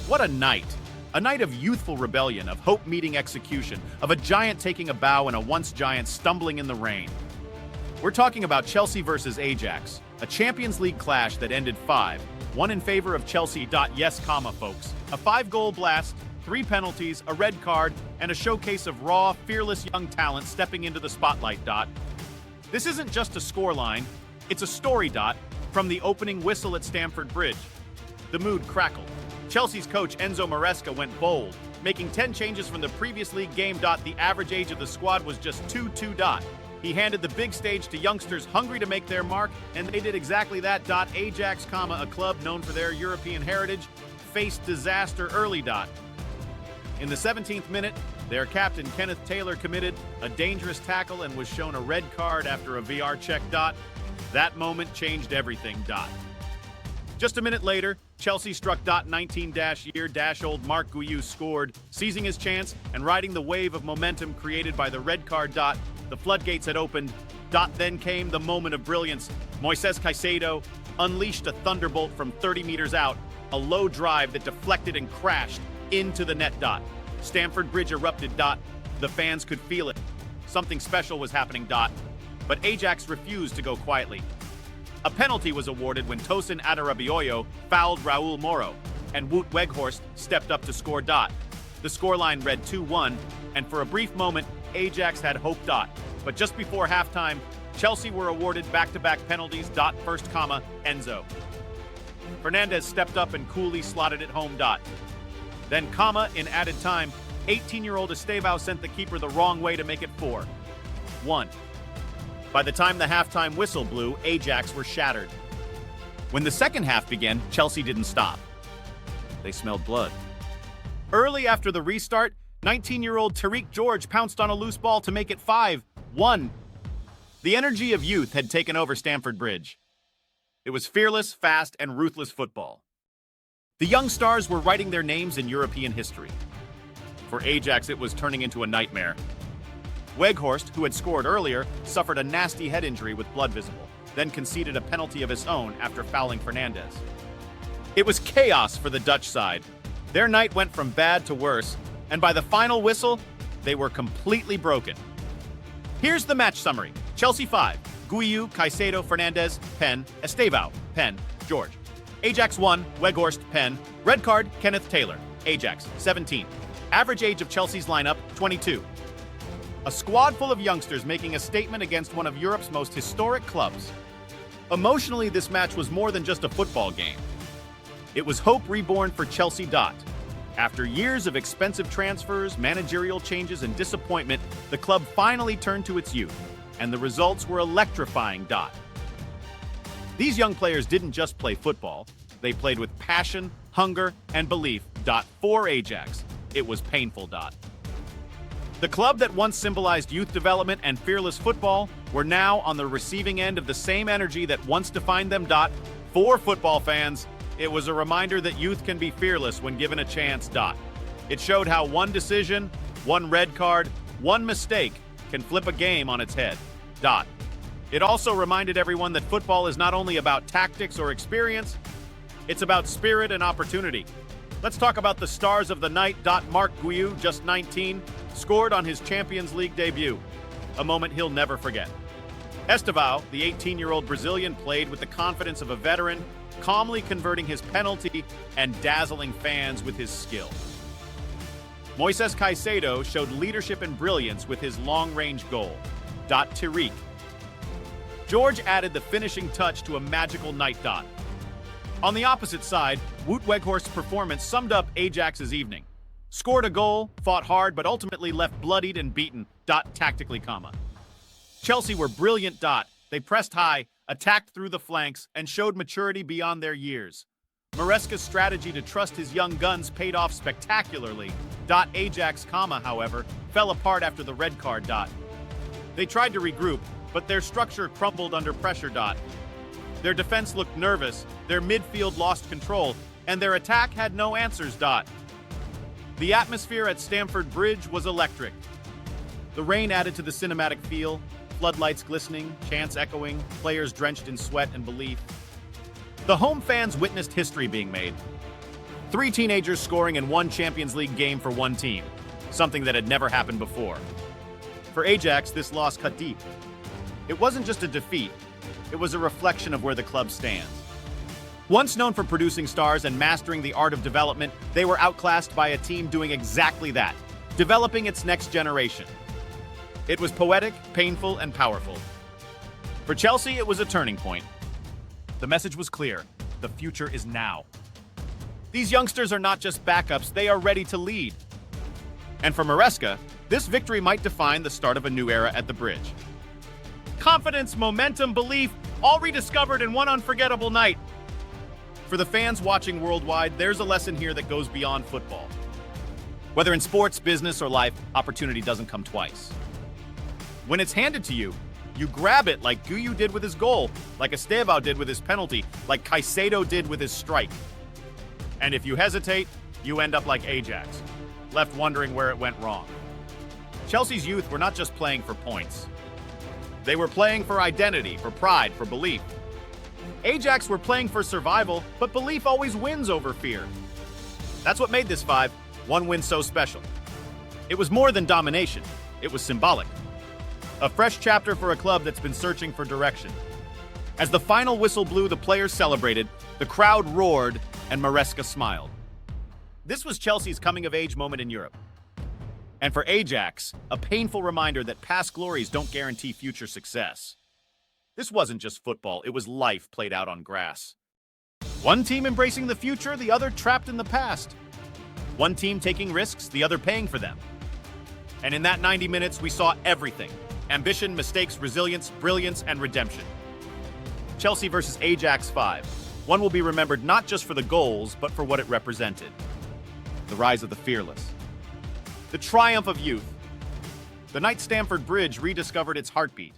What a night! A night of youthful rebellion, of hope meeting execution, of a giant taking a bow and a once giant stumbling in the rain. We're talking about Chelsea versus Ajax, a Champions League clash that ended 5-1 in favor of Chelsea. Yes, folks. A 5-goal blast, 3 penalties, a red card, and a showcase of raw, fearless young talent stepping into the spotlight. This isn't just a scoreline, it's a story. From the opening whistle at Stamford Bridge, the mood crackled. Chelsea's coach Enzo Maresca went bold, making 10 changes from the previous league game. The average age of the squad was just 22. He handed the big stage to youngsters hungry to make their mark, and they did exactly that. Ajax, a club known for their European heritage, faced disaster early. In the 17th minute, their captain Kenneth Taylor committed a dangerous tackle and was shown a red card after a VR check. That moment changed everything. Just a minute later, Chelsea struck. 19-year-old Marc Guiu scored, seizing his chance and riding the wave of momentum created by the red card. The floodgates had opened. Then came the moment of brilliance. Caicedo unleashed a thunderbolt from 30 meters out, a low drive that deflected and crashed into the net. Stamford Bridge erupted. The fans could feel it. Something special was happening. But Ajax refused to go quietly. A penalty was awarded when Tosin Adarabioyo fouled Raul Moro, and Wout Weghorst stepped up to score. The scoreline read 2-1, and for a brief moment, Ajax had hope. But just before halftime, Chelsea were awarded back-to-back penalties. First, Enzo Fernandez stepped up and coolly slotted it home. Then, in added time, 18-year-old Estêvão sent the keeper the wrong way to make it 4-1. By the time the halftime whistle blew, Ajax were shattered. When the second half began, Chelsea didn't stop. They smelled blood. Early after the restart, 19-year-old Tariq George pounced on a loose ball to make it 5-1. The energy of youth had taken over Stamford Bridge. It was fearless, fast, and ruthless football. The young stars were writing their names in European history. For Ajax, it was turning into a nightmare. Weghorst, who had scored earlier, suffered a nasty head injury with blood visible, then conceded a penalty of his own after fouling Fernandez. It was chaos for the Dutch side. Their night went from bad to worse, and by the final whistle, they were completely broken. Here's the match summary. Chelsea 5, Guiu, Caicedo, Fernandez, pen, Estêvão, pen, George. Ajax 1, Weghorst, pen, red card, Kenneth Taylor, Ajax, 17. Average age of Chelsea's lineup, 22. A squad full of youngsters making a statement against one of Europe's most historic clubs. Emotionally, this match was more than just a football game. It was hope reborn for Chelsea. After years of expensive transfers, managerial changes, and disappointment, the club finally turned to its youth, and the results were electrifying. These young players didn't just play football, they played with passion, hunger, and belief. For Ajax, it was painful. The club that once symbolized youth development and fearless football were now on the receiving end of the same energy that once defined them. For football fans, it was a reminder that youth can be fearless when given a chance. It showed how one decision, one red card, one mistake can flip a game on its head. It also reminded everyone that football is not only about tactics or experience, it's about spirit and opportunity. Let's talk about the stars of the night. Marc Guiu, just 19, scored on his Champions League debut, a moment he'll never forget. Estêvão, the 18-year-old Brazilian, played with the confidence of a veteran, calmly converting his penalty and dazzling fans with his skill. Caicedo showed leadership and brilliance with his long-range goal. Tariq George added the finishing touch to a magical night. On the opposite side, Wout Weghorst's performance summed up Ajax's evening. Scored a goal, fought hard, but ultimately left bloodied and beaten. Tactically, Chelsea were brilliant. They pressed high, attacked through the flanks, and showed maturity beyond their years. Maresca's strategy to trust his young guns paid off spectacularly. Ajax, however, fell apart after the red card. They tried to regroup, but their structure crumbled under pressure. Their defense looked nervous, their midfield lost control, and their attack had no answers. The atmosphere at Stamford Bridge was electric. The rain added to the cinematic feel, floodlights glistening, chants echoing, players drenched in sweat and belief. The home fans witnessed history being made. 3 teenagers scoring in one Champions League game for one team, something that had never happened before. For Ajax, this loss cut deep. It wasn't just a defeat, it was a reflection of where the club stands. Once known for producing stars and mastering the art of development, they were outclassed by a team doing exactly that, developing its next generation. It was poetic, painful, and powerful. For Chelsea, it was a turning point. The message was clear: the future is now. These youngsters are not just backups, they are ready to lead. And for Maresca, this victory might define the start of a new era at the Bridge. Confidence, momentum, belief, all rediscovered in one unforgettable night. For the fans watching worldwide, there's a lesson here that goes beyond football. Whether in sports, business, or life, opportunity doesn't come twice. When it's handed to you, you grab it like Guiu did with his goal, like Estêvão did with his penalty, like Caicedo did with his strike. And if you hesitate, you end up like Ajax, left wondering where it went wrong. Chelsea's youth were not just playing for points. They were playing for identity, for pride, for belief. Ajax were playing for survival, but belief always wins over fear. That's what made this 5-1 win so special. It was more than domination, it was symbolic. A fresh chapter for a club that's been searching for direction. As the final whistle blew, the players celebrated, the crowd roared, and Maresca smiled. This was Chelsea's coming-of-age moment in Europe. And for Ajax, a painful reminder that past glories don't guarantee future success. This wasn't just football, it was life played out on grass. One team embracing the future, the other trapped in the past. One team taking risks, the other paying for them. And in that 90 minutes, we saw everything: ambition, mistakes, resilience, brilliance, and redemption. Chelsea versus Ajax 5. One will be remembered not just for the goals, but for what it represented. The rise of the fearless. The triumph of youth. The night Stamford Bridge rediscovered its heartbeat.